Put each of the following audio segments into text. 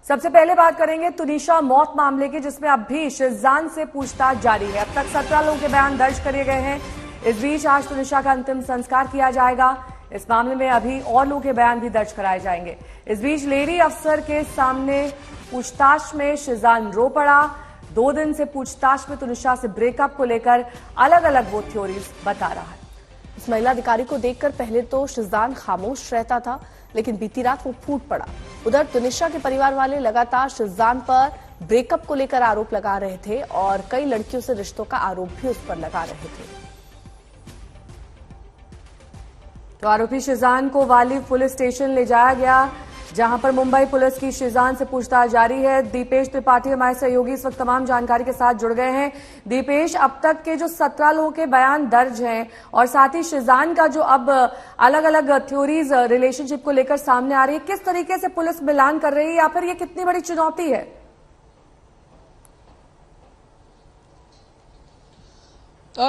सबसे पहले बात करेंगे तुनिशा मौत मामले की, जिसमें अब भी शिजान से पूछताछ जारी है। अब तक 17 लोगों के बयान दर्ज किए गए हैं। इस बीच आज तुनिशा का अंतिम संस्कार किया जाएगा। इस मामले में अभी और लोगों के बयान भी दर्ज कराए जाएंगे। इस बीच लेडी अफसर के सामने पूछताछ में शिजान रो पड़ा। 2 दिन से पूछताछ में तुनिशा से ब्रेकअप को लेकर अलग अलग वो थ्योरीज बता रहा है। इस महिला अधिकारी को देखकर पहले तो शिजान खामोश रहता था, लेकिन बीती रात वो फूट पड़ा। उधर तुनिशा के परिवार वाले लगातार शिजान पर ब्रेकअप को लेकर आरोप लगा रहे थे और कई लड़कियों से रिश्तों का आरोप भी उस पर लगा रहे थे। तो आरोपी शिजान को वाली पुलिस स्टेशन ले जाया गया, जहां पर मुंबई पुलिस की शिजान से पूछताछ जारी है। दीपेश त्रिपाठी हमारे सहयोगी इस वक्त तमाम जानकारी के साथ जुड़ गए हैं। दीपेश, अब तक के जो 17 लोगों के बयान दर्ज हैं और साथ ही शिजान का जो अब अलग अलग थ्योरीज रिलेशनशिप को लेकर सामने आ रही है, किस तरीके से पुलिस मिलान कर रही है या फिर ये कितनी बड़ी चुनौती है?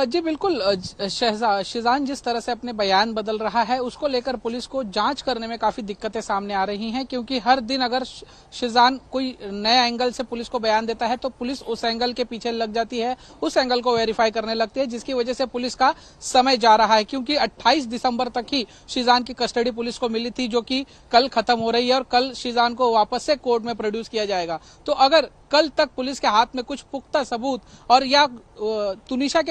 जी बिल्कुल, शिजान जिस तरह से अपने बयान बदल रहा है उसको लेकर पुलिस को जांच करने में काफी दिक्कतें सामने आ रही हैं, क्योंकि हर दिन अगर शिजान कोई नया एंगल से पुलिस को बयान देता है तो पुलिस उस एंगल के पीछे लग जाती है, उस एंगल को वेरीफाई करने लगती है, जिसकी वजह से पुलिस का समय जा रहा है। क्योंकि 28 दिसंबर तक ही शिजान की कस्टडी पुलिस को मिली थी, जो कि कल खत्म हो रही है और कल शिजान को वापस से कोर्ट में प्रोड्यूस किया जाएगा। तो अगर कल तक पुलिस के हाथ में कुछ पुख्ता सबूत और या तुनिशा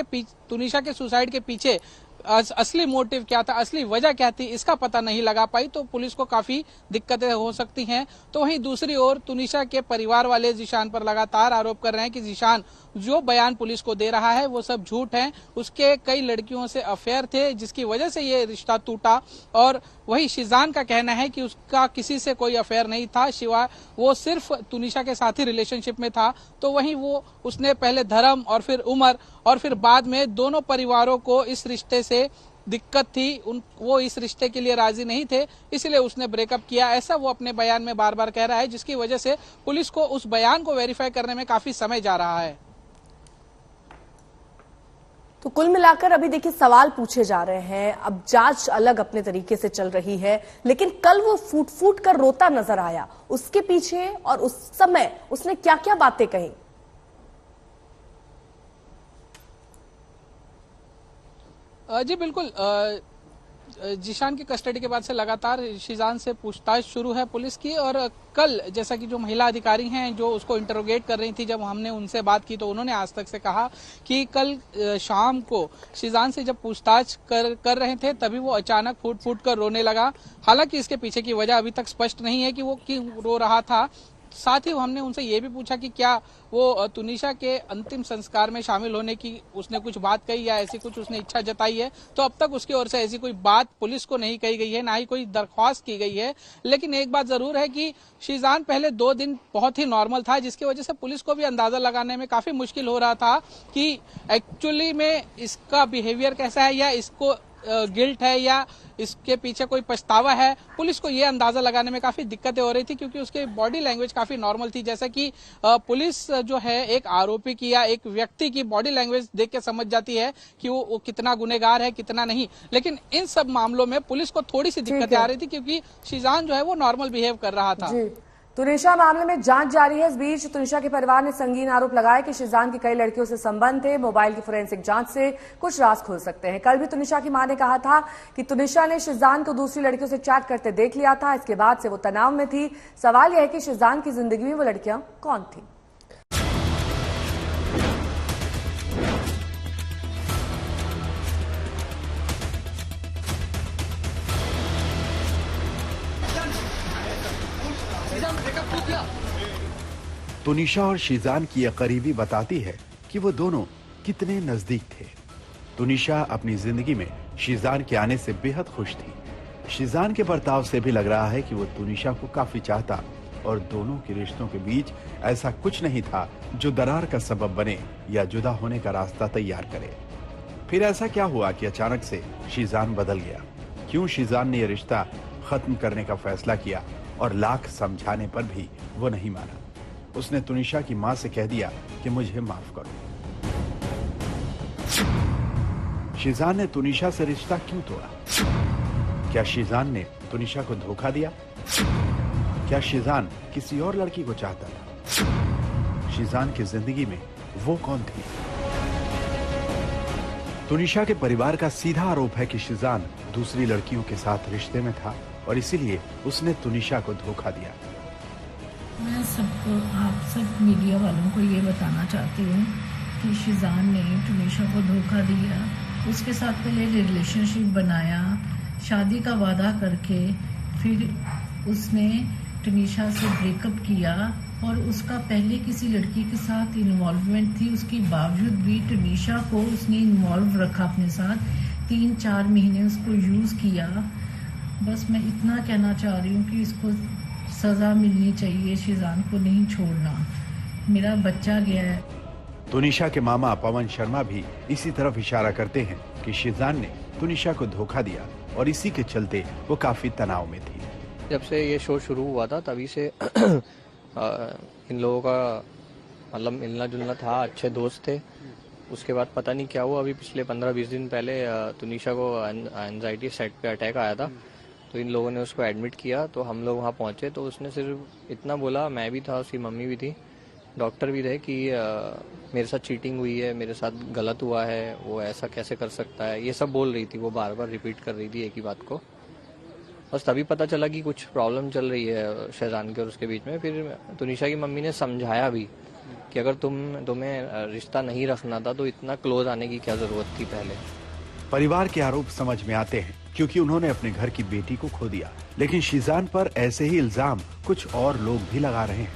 के सुसाइड के पीछे असली मोटिव क्या था, असली वजह क्या थी, इसका पता नहीं लगा पाई तो पुलिस को काफी दिक्कतें हो सकती हैं। तो वहीं दूसरी ओर तुनिशा के परिवार वाले जीशान पर लगातार आरोप कर रहे हैं कि जीशान जो बयान पुलिस को दे रहा है वो सब झूठ है। उसके कई लड़कियों से अफेयर थे, जिसकी वजह से ये रिश्ता टूटा। और वही शिजान का कहना है कि उसका किसी से कोई अफेयर नहीं था, सिवाय वो सिर्फ तुनिशा के साथ ही रिलेशनशिप में था। तो वहीं उसने पहले धर्म और फिर उमर और फिर बाद में दोनों परिवारों को इस रिश्ते से दिक्कत थी, वो इस रिश्ते के लिए राजी नहीं थे, इसलिए उसने ब्रेकअप किया, ऐसा वो अपने बयान में बार बार कह रहा है, जिसकी वजह से पुलिस को उस बयान को वेरीफाई करने में काफी समय जा रहा है। तो कुल मिलाकर अभी देखिए सवाल पूछे जा रहे हैं। अब जांच अलग अपने तरीके से चल रही है, लेकिन कल वो फूट फूट कर रोता नजर आया। उसके पीछे और उस समय उसने क्या क्या बातें कही? जी बिल्कुल, जीशान की कस्टडी के बाद से लगातार शिजान से पूछताछ शुरू है पुलिस की। और कल जैसा कि जो महिला अधिकारी हैं जो उसको इंटरोगेट कर रही थी, जब हमने उनसे बात की तो उन्होंने आज तक से कहा कि कल शाम को शिजान से जब पूछताछ कर रहे थे तभी वो अचानक फूट फूट कर रोने लगा। हालांकि इसके पीछे की वजह अभी तक स्पष्ट नहीं है कि वो क्यों रो रहा था। साथ ही हमने उनसे ये भी पूछा कि क्या वो तुनिशा के अंतिम संस्कार में शामिल होने की उसने कुछ बात कही या ऐसी कुछ उसने इच्छा जताई है। तो अब तक उसकी ओर से ऐसी कोई बात पुलिस को नहीं कही गई है, ना ही कोई दरख्वास्त की गई है। लेकिन एक बात जरूर है कि शिजान पहले 2 दिन बहुत ही नॉर्मल था, जिसकी वजह से पुलिस को भी अंदाजा लगाने में काफी मुश्किल हो रहा था कि एक्चुअली में इसका बिहेवियर कैसा है, या इसको गिल्ट है या इसके पीछे कोई पछतावा है। पुलिस को ये अंदाजा लगाने में काफी दिक्कतें हो रही थी, क्योंकि उसकी बॉडी लैंग्वेज काफी नॉर्मल थी। जैसा कि पुलिस जो है एक आरोपी की या एक व्यक्ति की बॉडी लैंग्वेज देख के समझ जाती है कि वो कितना गुनहगार है कितना नहीं। लेकिन इन सब मामलों में पुलिस को थोड़ी सी दिक्कतें आ रही थी, क्योंकि शिजान जो है वो नॉर्मल बिहेव कर रहा था। तुनिशा मामले में जांच जारी है। इस बीच तुनिशा के परिवार ने संगीन आरोप लगाया कि शिजान के कई लड़कियों से संबंध थे। मोबाइल की फोरेंसिक जांच से कुछ राज खुल सकते हैं। कल भी तुनिशा की मां ने कहा था कि तुनिशा ने शिजान को दूसरी लड़कियों से चैट करते देख लिया था। इसके बाद से वो तनाव में थी। सवाल यह है कि शिजान की जिंदगी में वो लड़कियां कौन थी? तुनिशा और शिजान की यह करीबी बताती है कि वो दोनों कितने नजदीक थे। तुनिशा अपनी जिंदगी में शिजान के आने से बेहद खुश थी। शिजान के बर्ताव से भी लग रहा है कि वो तुनिशा को काफी चाहता और दोनों के रिश्तों के बीच ऐसा कुछ नहीं था जो दरार का सबब बने या जुदा होने का रास्ता तैयार करे। फिर ऐसा क्या हुआ कि अचानक से शिजान बदल गया? क्यों शिजान ने यह रिश्ता खत्म करने का फैसला किया और लाख समझाने पर भी वो नहीं माना? उसने तुनिशा की मां से कह दिया कि मुझे माफ करो। शिजान ने तुनिशा से रिश्ता क्यों तोड़ा? क्या शिजान ने तुनिशा को धोखा दिया? क्या शीजान किसी और लड़की को चाहता था? शीजान की जिंदगी में वो कौन थी? तुनिशा के परिवार का सीधा आरोप है कि शीजान दूसरी लड़कियों के साथ रिश्ते में था और इसीलिए उसने तुनिशा को धोखा दिया। मैं सबको, आप सब मीडिया वालों को ये बताना चाहती हूँ कि शीजान ने तुनिशा को धोखा दिया। उसके साथ पहले रिलेशनशिप बनाया, शादी का वादा करके फिर उसने तुनिशा से ब्रेकअप किया और उसका पहले किसी लड़की के साथ इन्वॉल्वमेंट थी। उसके बावजूद भी तुनिशा को उसने इन्वॉल्व रखा अपने साथ, 3-4 महीने उसको यूज़ किया। बस मैं इतना कहना चाह रही हूँ कि इसको सज़ा मिलनी चाहिए, शीजान को नहीं छोड़ना। मेरा बच्चा गया है। तुनिशा के मामा पवन शर्मा भी इसी तरफ इशारा करते हैं कि शीजान ने तुनिशा को धोखा दिया और इसी के चलते वो काफी तनाव में थी। जब से ये शो शुरू हुआ था तभी से इन लोगों का मतलब मिलना जुलना था, अच्छे दोस्त थे। उसके बाद पता नहीं क्या हुआ, अभी पिछले 15-20 दिन पहले तुनिशा को एंजाइटी सेट पे अटैक आया था, तो इन लोगों ने उसको एडमिट किया। तो हम लोग वहाँ पहुँचे तो उसने सिर्फ इतना बोला, मैं भी था, उसकी मम्मी भी थी, डॉक्टर भी थे, कि मेरे साथ चीटिंग हुई है, मेरे साथ गलत हुआ है, वो ऐसा कैसे कर सकता है, ये सब बोल रही थी। वो बार बार रिपीट कर रही थी एक ही बात को। बस तभी पता चला कि कुछ प्रॉब्लम चल रही है शीजान के और उसके बीच में। फिर तुनिशा की मम्मी ने समझाया भी कि अगर तुम्हें रिश्ता नहीं रखना था तो इतना क्लोज आने की क्या जरूरत थी पहले। परिवार के आरोप समझ में आते हैं क्योंकि उन्होंने अपने घर की बेटी को खो दिया, लेकिन शीजान पर ऐसे ही इल्जाम कुछ और लोग भी लगा रहे हैं।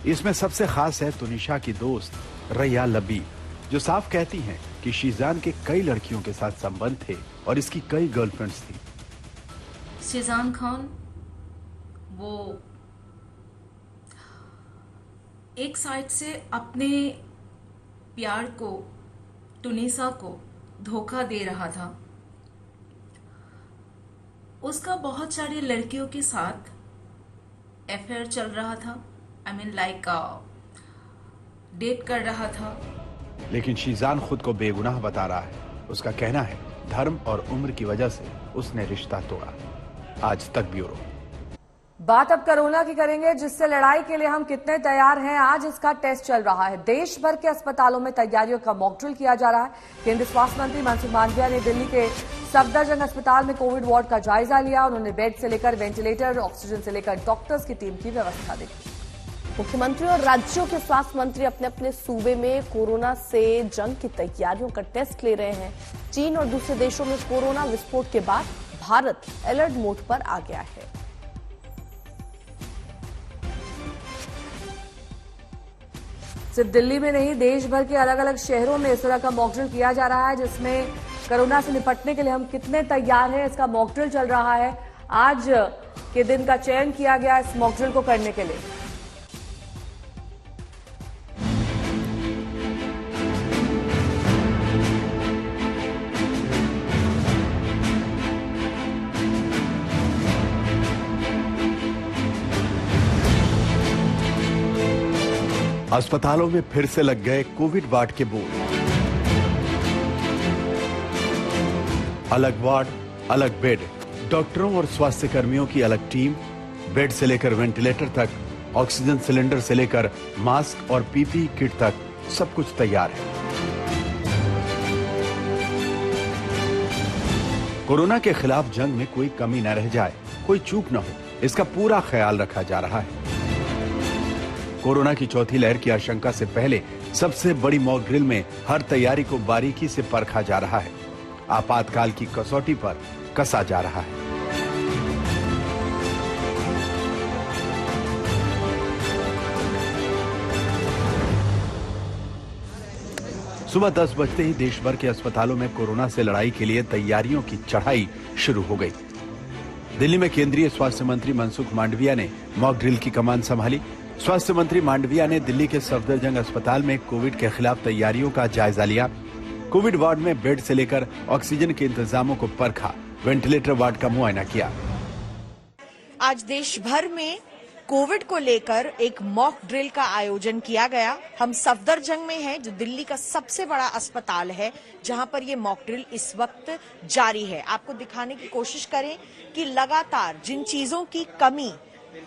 इसमें सबसे खास है तुनिशा की दोस्त रैया लबीब, जो साफ कहती हैं कि शीजान के कई लड़कियों के साथ संबंध थे और इसकी कई गर्लफ्रेंड्स थी। शीजान खान वो एक साइड से अपने प्यार को, तुनिशा को धोखा दे रहा था। उसका बहुत सारी लड़कियों के साथ अफेयर चल रहा था, आई मीन लाइक डेट कर रहा था। लेकिन शीजान खुद को बेगुनाह बता रहा है। उसका कहना है धर्म और उम्र की वजह से उसने रिश्ता तोड़ा। आज तक ब्यूरो। बात अब कोरोना की करेंगे, जिससे लड़ाई के लिए हम कितने तैयार हैं। आज इसका टेस्ट चल रहा है। देश भर के अस्पतालों में तैयारियों का मॉक ड्रिल किया जा रहा है। केंद्रीय स्वास्थ्य मंत्री मनसुख मांडविया ने दिल्ली के सफदरजंग अस्पताल में कोविड वार्ड का जायजा लिया। उन्होंने बेड से लेकर वेंटिलेटर, ऑक्सीजन से लेकर डॉक्टर्स की टीम की व्यवस्था देखी। मुख्यमंत्री और राज्यों के स्वास्थ्य मंत्री अपने अपने सूबे में कोरोना से जंग की तैयारियों का टेस्ट ले रहे हैं। चीन और दूसरे देशों में कोरोना विस्फोट के बाद भारत अलर्ट मोड पर आ गया है। सिर्फ दिल्ली में नहीं, देश भर के अलग अलग शहरों में इस तरह का मॉक ड्रिल किया जा रहा है, जिसमें कोरोना से निपटने के लिए हम कितने तैयार हैं, इसका मॉक ड्रिल चल रहा है। आज के दिन का चयन किया गया इस मॉक ड्रिल को करने के लिए। अस्पतालों में फिर से लग गए कोविड वार्ड के बोर्ड। अलग वार्ड, अलग बेड, डॉक्टरों और स्वास्थ्य कर्मियों की अलग टीम, बेड से लेकर वेंटिलेटर तक, ऑक्सीजन सिलेंडर से लेकर मास्क और पीपीई किट तक सब कुछ तैयार है। कोरोना के खिलाफ जंग में कोई कमी न रह जाए, कोई चूक न हो, इसका पूरा ख्याल रखा जा रहा है। कोरोना की चौथी लहर की आशंका से पहले सबसे बड़ी मॉक ड्रिल में हर तैयारी को बारीकी से परखा जा रहा है। आपातकाल की कसौटी पर कसा जा रहा है। सुबह 10 बजते ही देश भर के अस्पतालों में कोरोना से लड़ाई के लिए तैयारियों की चढ़ाई शुरू हो गई। दिल्ली में केंद्रीय स्वास्थ्य मंत्री मनसुख मांडविया ने मॉक ड्रिल की कमान संभाली। स्वास्थ्य मंत्री मांडविया ने दिल्ली के सफदरजंग अस्पताल में कोविड के खिलाफ तैयारियों का जायजा लिया। कोविड वार्ड में बेड से लेकर ऑक्सीजन के इंतजामों को परखा, वेंटिलेटर वार्ड का मुआयना किया। आज देश भर में कोविड को लेकर एक मॉक ड्रिल का आयोजन किया गया। हम सफदरजंग में हैं, जो दिल्ली का सबसे बड़ा अस्पताल है, जहां पर ये मॉक ड्रिल इस वक्त जारी है। आपको दिखाने की कोशिश करें कि लगातार जिन चीजों की कमी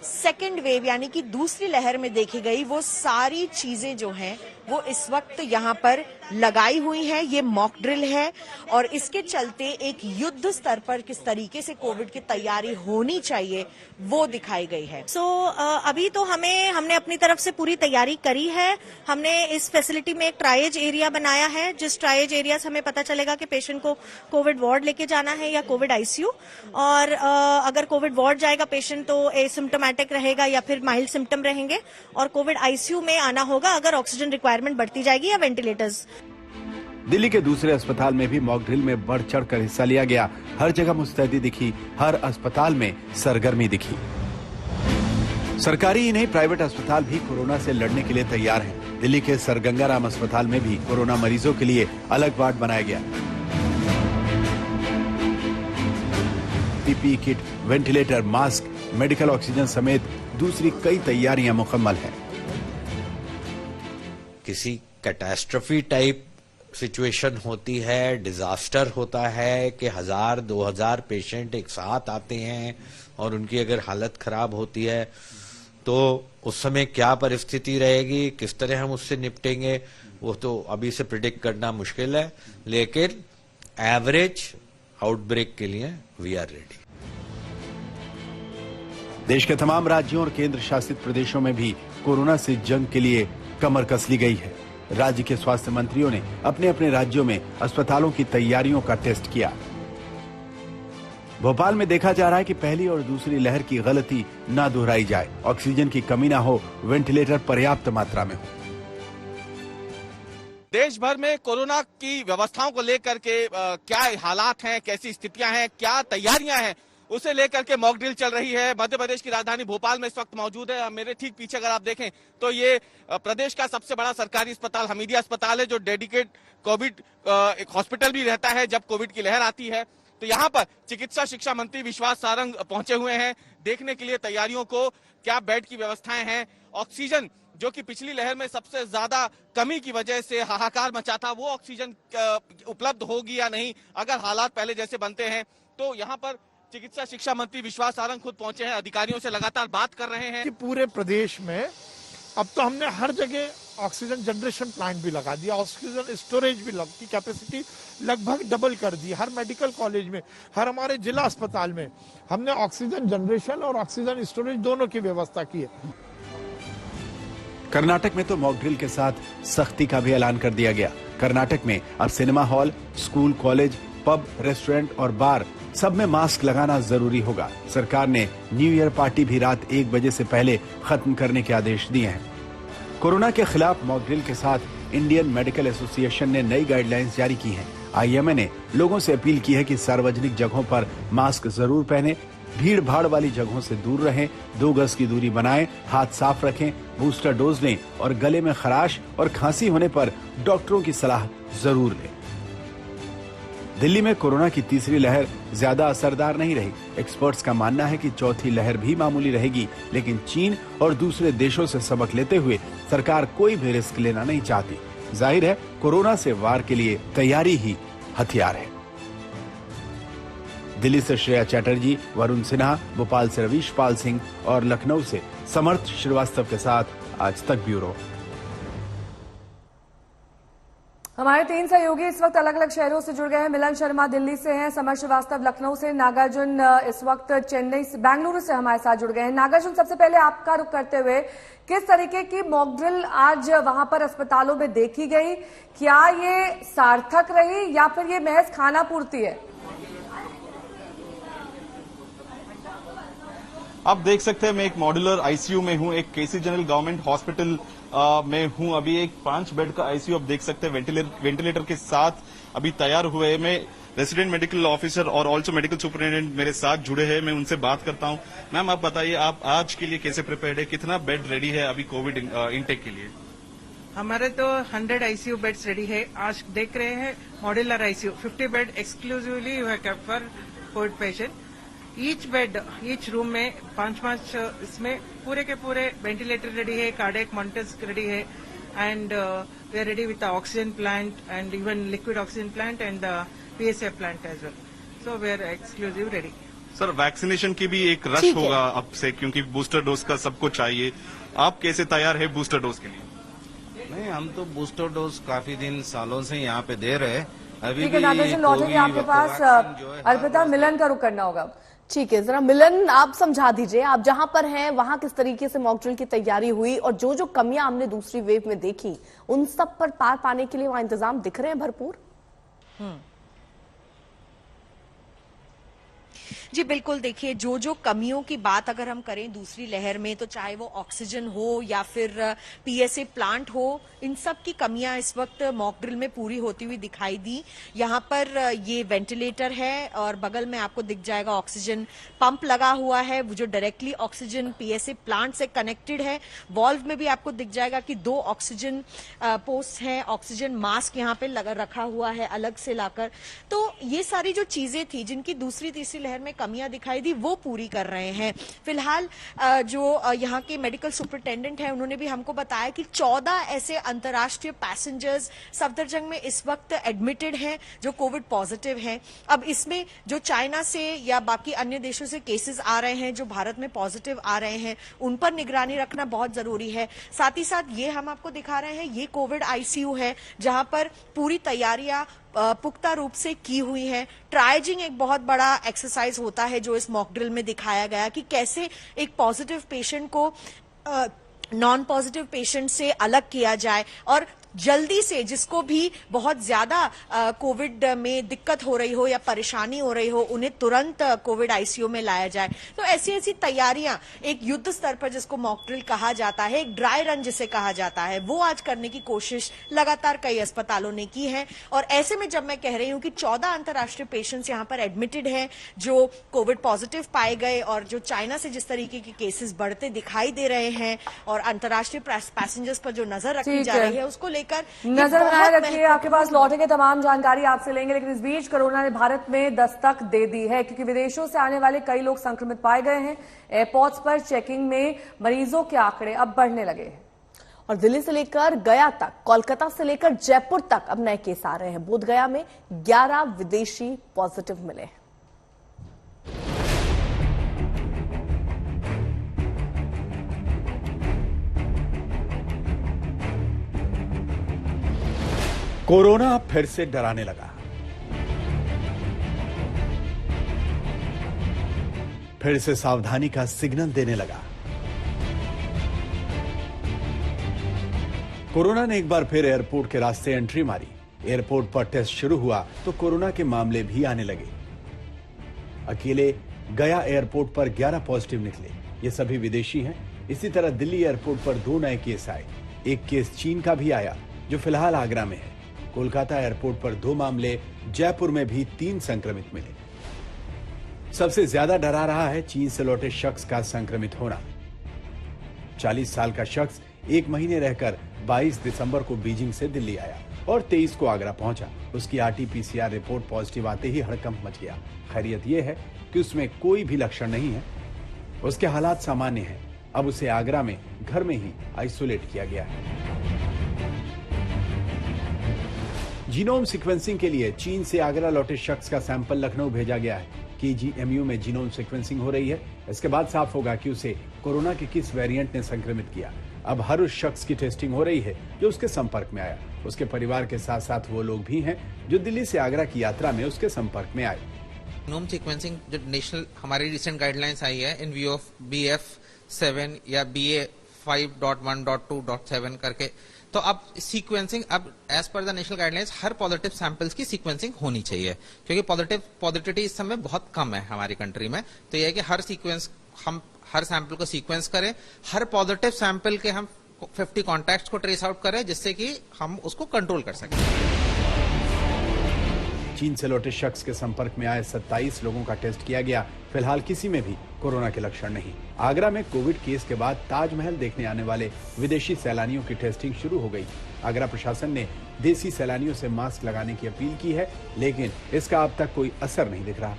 सेकेंड वेव यानी कि दूसरी लहर में देखी गई वो सारी चीजें जो हैं वो इस वक्त यहाँ पर लगाई हुई है। ये मॉक ड्रिल है और इसके चलते एक युद्ध स्तर पर किस तरीके से कोविड की तैयारी होनी चाहिए वो दिखाई गई है। अभी तो हमने अपनी तरफ से पूरी तैयारी करी है। हमने इस फैसिलिटी में एक ट्रायज एरिया बनाया है, जिस ट्रायज एरिया से हमें पता चलेगा कि पेशेंट को कोविड वार्ड लेके जाना है या कोविड आईसीयू, और अगर कोविड वार्ड जाएगा पेशेंट तो एसिम्प्टोमेटिक रहेगा या फिर माइल्ड सिम्टम रहेंगे, और कोविड आईसीयू में आना होगा अगर ऑक्सीजन रिक्वायरमेंट बढ़ती जाएगी या वेंटिलेटर्स। दिल्ली के दूसरे अस्पताल में भी मॉक ड्रिल में बढ़ चढ़कर हिस्सा लिया गया। हर जगह मुस्तैदी दिखी, हर अस्पताल में सरगर्मी दिखी। सरकारी ही नहीं, प्राइवेट अस्पताल भी कोरोना से लड़ने के लिए तैयार हैं। दिल्ली के सर गंगाराम अस्पताल में भी कोरोना मरीजों के लिए अलग वार्ड बनाया गया। PPE kit, ventilator, mask, medical oxygen समेत दूसरी कई तैयारियां मुकम्मल हैं। किसी कैटास्ट्रोफी टाइप सिचुएशन होती है, डिजास्टर होता है कि 1000-2000 पेशेंट एक साथ आते हैं और उनकी अगर हालत खराब होती है तो उस समय क्या परिस्थिति रहेगी, किस तरह हम उससे निपटेंगे, वो तो अभी से प्रिडिक्ट करना मुश्किल है। लेकिन एवरेज आउटब्रेक के लिए वी आर रेडी। देश के तमाम राज्यों और केंद्र शासित प्रदेशों में भी कोरोना से जंग के लिए कमर कस ली गई है। राज्य के स्वास्थ्य मंत्रियों ने अपने अपने राज्यों में अस्पतालों की तैयारियों का टेस्ट किया। भोपाल में देखा जा रहा है कि पहली और दूसरी लहर की गलती ना दोहराई जाए, ऑक्सीजन की कमी ना हो, वेंटिलेटर पर्याप्त मात्रा में हो। देश भर में कोरोना की व्यवस्थाओं को लेकर के क्या हालात हैं, कैसी स्थितियां हैं, क्या तैयारियां हैं, उसे लेकर के मॉक ड्रिल चल रही है। मध्य प्रदेश की राजधानी भोपाल में इस वक्त मौजूद है। मेरे ठीक पीछे अगर आप देखें तो ये प्रदेश का सबसे बड़ा सरकारी अस्पताल हमीदिया अस्पताल है, जो डेडिकेट कोविड एक हॉस्पिटल भी रहता है जब कोविड की लहर आती है। तो यहाँ पर चिकित्सा शिक्षा मंत्री विश्वास सारंग पहुंचे हुए हैं देखने के लिए तैयारियों को, क्या बेड की व्यवस्थाएं हैं, ऑक्सीजन जो कि पिछली लहर में सबसे ज्यादा कमी की वजह से हाहाकार मचा था, वो ऑक्सीजन उपलब्ध होगी या नहीं, अगर हालात पहले जैसे बनते हैं। तो यहाँ पर चिकित्सा शिक्षा मंत्री विश्वास सारंग खुद पहुंचे हैं, अधिकारियों से लगातार बात कर रहे हैं कि पूरे प्रदेश में अब तो हमने हर जगह ऑक्सीजन जनरेशन प्लांट भी लगा दिया, ऑक्सीजन स्टोरेज भी की कैपेसिटी लगभग डबल कर दी। हर मेडिकल कॉलेज में, हर हमारे जिला अस्पताल में हमने ऑक्सीजन जनरेशन और ऑक्सीजन स्टोरेज दोनों की व्यवस्था की है। कर्नाटक में तो मॉक ड्रिल के साथ सख्ती का भी ऐलान कर दिया गया। कर्नाटक में अब cinema hall, school, college, pub, restaurant और बार सब में मास्क लगाना जरूरी होगा। सरकार ने न्यू ईयर पार्टी भी रात 1 बजे से पहले खत्म करने के आदेश दिए हैं। कोरोना के खिलाफ मॉक ड्रिल के साथ इंडियन मेडिकल एसोसिएशन ने नई गाइडलाइंस जारी की हैं। आईएमए ने लोगों से अपील की है कि सार्वजनिक जगहों पर मास्क जरूर पहने, भीड़ भाड़ वाली जगहों से दूर रहें, 2 गज की दूरी बनाएं, हाथ साफ रखें, बूस्टर डोज लें और गले में खराश और खांसी होने पर डॉक्टरों की सलाह जरूर लें। दिल्ली में कोरोना की तीसरी लहर ज्यादा असरदार नहीं रही। एक्सपर्ट्स का मानना है कि चौथी लहर भी मामूली रहेगी, लेकिन चीन और दूसरे देशों से सबक लेते हुए सरकार कोई भी रिस्क लेना नहीं चाहती। जाहिर है कोरोना से वार के लिए तैयारी ही हथियार है। दिल्ली से श्रेया चैटर्जी, वरुण सिन्हा, भोपाल से रवीश पाल सिंह और लखनऊ से समर्थ श्रीवास्तव के साथ आज तक ब्यूरो। हमारे 3 सहयोगी इस वक्त अलग अलग शहरों से जुड़ गए हैं। मिलन शर्मा दिल्ली से हैं, समर श्रीवास्तव लखनऊ से, नागार्जुन इस वक्त चेन्नई से, बेंगलुरु से हमारे साथ जुड़ गए हैं। नागार्जुन, सबसे पहले आपका रुख करते हुए, किस तरीके की मॉक ड्रिल आज वहां पर अस्पतालों में देखी गई? क्या ये सार्थक रही या फिर ये महज खाना पूर्ति है? आप देख सकते हैं मैं एक मॉड्यूलर आईसीयू में हूं, एक केसी जनरल गवर्नमेंट हॉस्पिटल में हूं। अभी एक 5 बेड का आईसीयू आप देख सकते हैं वेंटिलेटर के साथ अभी तैयार हुए हैं। मैं रेसिडेंट मेडिकल ऑफिसर और ऑल्सो मेडिकल सुपरिटेंडेंट मेरे साथ जुड़े हैं, मैं उनसे बात करता हूं। मैम आप बताइए, आप आज के लिए कैसे प्रिपेयर्ड है, कितना बेड रेडी है अभी कोविड इंटेक के लिए? हमारे तो 100 आईसीयू बेड्स रेडी है। आज देख रहे हैं modular ICU 50 bed exclusively you have kept for covid patient. Each bed, each room में 5-5 इसमें पूरे के पूरे वेंटिलेटर रेडी है, कार्डियक मॉनिटर्स रेडी है, and we are ready with oxygen plant and even liquid oxygen plant and PSF plant as well. So we are exclusive ready. Sir vaccination की भी एक रश होगा अब से, क्योंकि बूस्टर डोज का सबको चाहिए। आप कैसे तैयार है बूस्टर डोज के लिए? नहीं, हम तो बूस्टर डोज काफी दिन सालों से यहाँ पे दे रहे हैं। अभी ठीक है, नागेश लौटेंगे आपके पास। अर्पिता, मिलन का रुख करना होगा। ठीक है, जरा मिलन आप समझा दीजिए, आप जहां पर हैं वहां किस तरीके से मॉक ड्रिल की तैयारी हुई और जो जो कमियां हमने दूसरी वेव में देखी उन सब पर पार पाने के लिए वहां इंतजाम दिख रहे हैं भरपूर? जी बिल्कुल, देखिए जो जो कमियों की बात अगर हम करें दूसरी लहर में, तो चाहे वो ऑक्सीजन हो या फिर पीएसए प्लांट हो, इन सब की कमियां इस वक्त मॉक ड्रिल में पूरी होती हुई दिखाई दी। यहाँ पर ये वेंटिलेटर है और बगल में आपको दिख जाएगा ऑक्सीजन पंप लगा हुआ है, वो जो डायरेक्टली ऑक्सीजन पीएसए प्लांट से कनेक्टेड है। वॉल्व में भी आपको दिख जाएगा कि 2 ऑक्सीजन पोस्ट हैं, ऑक्सीजन मास्क यहाँ पे रखा हुआ है अलग से लाकर। तो ये सारी जो चीजें थी जिनकी दूसरी तीसरी लहर में कमियां दिखाई दी, वो पूरी कर रहे हैं। फिलहाल जो यहाँ के मेडिकल सुपरिटेंडेंट हैं, उन्होंने भी हमको बताया कि 14 ऐसे अंतर्राष्ट्रीय पैसेंजर्स सफदरजंग में इस वक्त एडमिटेड हैं जो कोविड पॉजिटिव हैं। अब इसमें जो चाइना से या बाकी अन्य देशों से केसेस आ रहे हैं, जो भारत में पॉजिटिव आ रहे हैं, उन पर निगरानी रखना बहुत जरूरी है। साथ ही साथ ये हम आपको दिखा रहे हैं, ये कोविड आईसीयू है जहां पर पूरी तैयारियां पुख्ता रूप से की हुई है। ट्राइजिंग एक बहुत बड़ा एक्सरसाइज होता है जो इस मॉक ड्रिल में दिखाया गया कि कैसे एक पॉजिटिव पेशेंट को नॉन पॉजिटिव पेशेंट से अलग किया जाए और जल्दी से जिसको भी बहुत ज्यादा कोविड में दिक्कत हो रही हो या परेशानी हो रही हो, उन्हें तुरंत कोविड आईसीयू में लाया जाए। तो ऐसी ऐसी तैयारियां एक युद्ध स्तर पर जिसको मॉक ड्रिल कहा जाता है, एक ड्राई रन जिसे कहा जाता है, वो आज करने की कोशिश लगातार कई अस्पतालों ने की है। और ऐसे में जब मैं कह रही हूं कि 14 अंतर्राष्ट्रीय पेशेंट्स यहां पर एडमिटेड हैं जो कोविड पॉजिटिव पाए गए और जो चाइना से जिस तरीके के केसेस बढ़ते दिखाई दे रहे हैं और अंतर्राष्ट्रीय पैसेंजर्स पर जो नजर रखी जा रही है उसको नजर बनाए रखिए। आपके पास लौटेंगे, तमाम जानकारी आपसे लेंगे। लेकिन इस बीच कोरोना ने भारत में दस्तक दे दी है क्योंकि विदेशों से आने वाले कई लोग संक्रमित पाए गए हैं। एयरपोर्ट्स पर चेकिंग में मरीजों के आंकड़े अब बढ़ने लगे हैं और दिल्ली से लेकर गया तक, कोलकाता से लेकर जयपुर तक अब नए केस आ रहे हैं। बोधगया में 11 विदेशी पॉजिटिव मिले हैं। कोरोना फिर से डराने लगा, फिर से सावधानी का सिग्नल देने लगा। कोरोना ने एक बार फिर एयरपोर्ट के रास्ते एंट्री मारी। एयरपोर्ट पर टेस्ट शुरू हुआ तो कोरोना के मामले भी आने लगे। अकेले गया एयरपोर्ट पर 11 पॉजिटिव निकले, ये सभी विदेशी हैं। इसी तरह दिल्ली एयरपोर्ट पर 2 नए केस आए। एक केस चीन का भी आया जो फिलहाल आगरा में है। कोलकाता एयरपोर्ट पर 2 मामले, जयपुर में भी 3 संक्रमित मिले। सबसे ज्यादा डरा रहा है चीन से लौटे शख्स का संक्रमित होना। 40 साल का शख्स 1 महीने रहकर 22 दिसंबर को बीजिंग से दिल्ली आया और 23 को आगरा पहुंचा। उसकी आरटी-पीसीआर रिपोर्ट पॉजिटिव आते ही हड़कंप मच गया। खैरियत यह है कि उसमें कोई भी लक्षण नहीं है, उसके हालात सामान्य हैं। अब उसे आगरा में घर में ही आइसोलेट किया गया है। जीनोम सीक्वेंसिंग के लिए चीन से आगरा लौटे शख्स का सैंपल लखनऊ भेजा गया है। केजीएमयू में जीनोम सीक्वेंसिंग हो रही है। इसके बाद साफ होगा कि उसे कोरोना के किस वेरिएंट ने संक्रमित किया। अब हर उस शख्स की टेस्टिंग हो रही है जो उसके संपर्क में आया। उसके परिवार के साथ साथ वो लोग भी हैं जो दिल्ली से आगरा की यात्रा में उसके संपर्क में आए। जीनोम सीक्वेंसिंग जो नेशनल हमारी रिसेंट गाइडलाइंस आई है इन व्यू ऑफ BF7 या BA 5.1.2.7 करके, तो अब सीक्वेंसिंग अब as per the national guidelines हर पॉजिटिव सैंपल्स की सीक्वेंसिंग होनी चाहिए क्योंकि पॉजिटिविटी इस समय बहुत कम है हमारी कंट्री में। तो यह है कि हम हर सैंपल को सीक्वेंस करें, हर पॉजिटिव सैंपल के हम 50 कॉन्टैक्ट्स को ट्रेस आउट करें जिससे कि हम उसको कंट्रोल कर सकें। चीन से लौटे शख्स के संपर्क में आए 27 लोगों का टेस्ट किया गया। फिलहाल किसी में भी कोरोना के लक्षण नहीं। आगरा में कोविड केस के बाद ताजमहल देखने आने वाले विदेशी सैलानियों की टेस्टिंग शुरू हो गई। आगरा प्रशासन ने देसी सैलानियों से मास्क लगाने की अपील की है, लेकिन इसका अब तक कोई असर नहीं दिख रहा।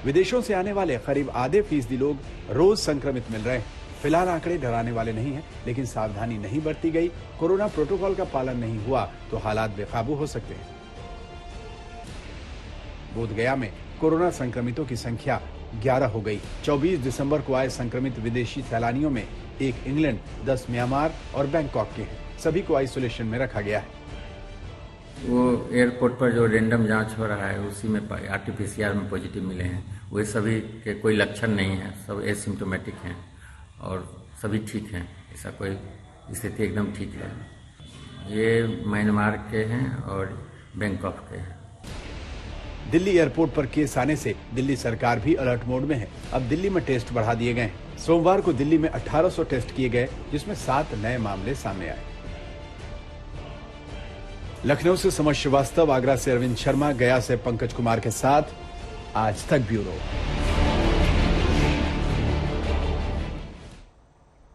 विदेशों से आने वाले करीब आधे फीसदी लोग रोज संक्रमित मिल रहे हैं। फिलहाल आंकड़े डराने वाले नहीं हैं, लेकिन सावधानी नहीं बरती गई, कोरोना प्रोटोकॉल का पालन नहीं हुआ तो हालात बेकाबू हो सकते हैं। बोधगया में कोरोना संक्रमितों की संख्या 11 हो गई। 24 दिसंबर को आए संक्रमित विदेशी सैलानियों में 1 इंग्लैंड, 10 म्यांमार और बैंकॉक के हैं। सभी को आइसोलेशन में रखा गया है। वो एयरपोर्ट पर जो रेंडम जांच हो रहा है उसी में RT-PCR में पॉजिटिव मिले हैं। वे सभी के कोई लक्षण नहीं है, सब एसिम्टोमेटिक हैं और सभी ठीक हैं। ऐसा कोई स्थिति एकदम ठीक है। ये म्यांमार के हैं और बैंकॉक के हैं। दिल्ली एयरपोर्ट पर केस आने से दिल्ली सरकार भी अलर्ट मोड में है। अब दिल्ली में टेस्ट बढ़ा दिए गए हैं। सोमवार को दिल्ली में 1800 टेस्ट किए गए, जिसमें 7 नए मामले सामने आए। लखनऊ से समर श्रीवास्तव, आगरा से अरविंद शर्मा, गया से पंकज कुमार के साथ आज तक ब्यूरो।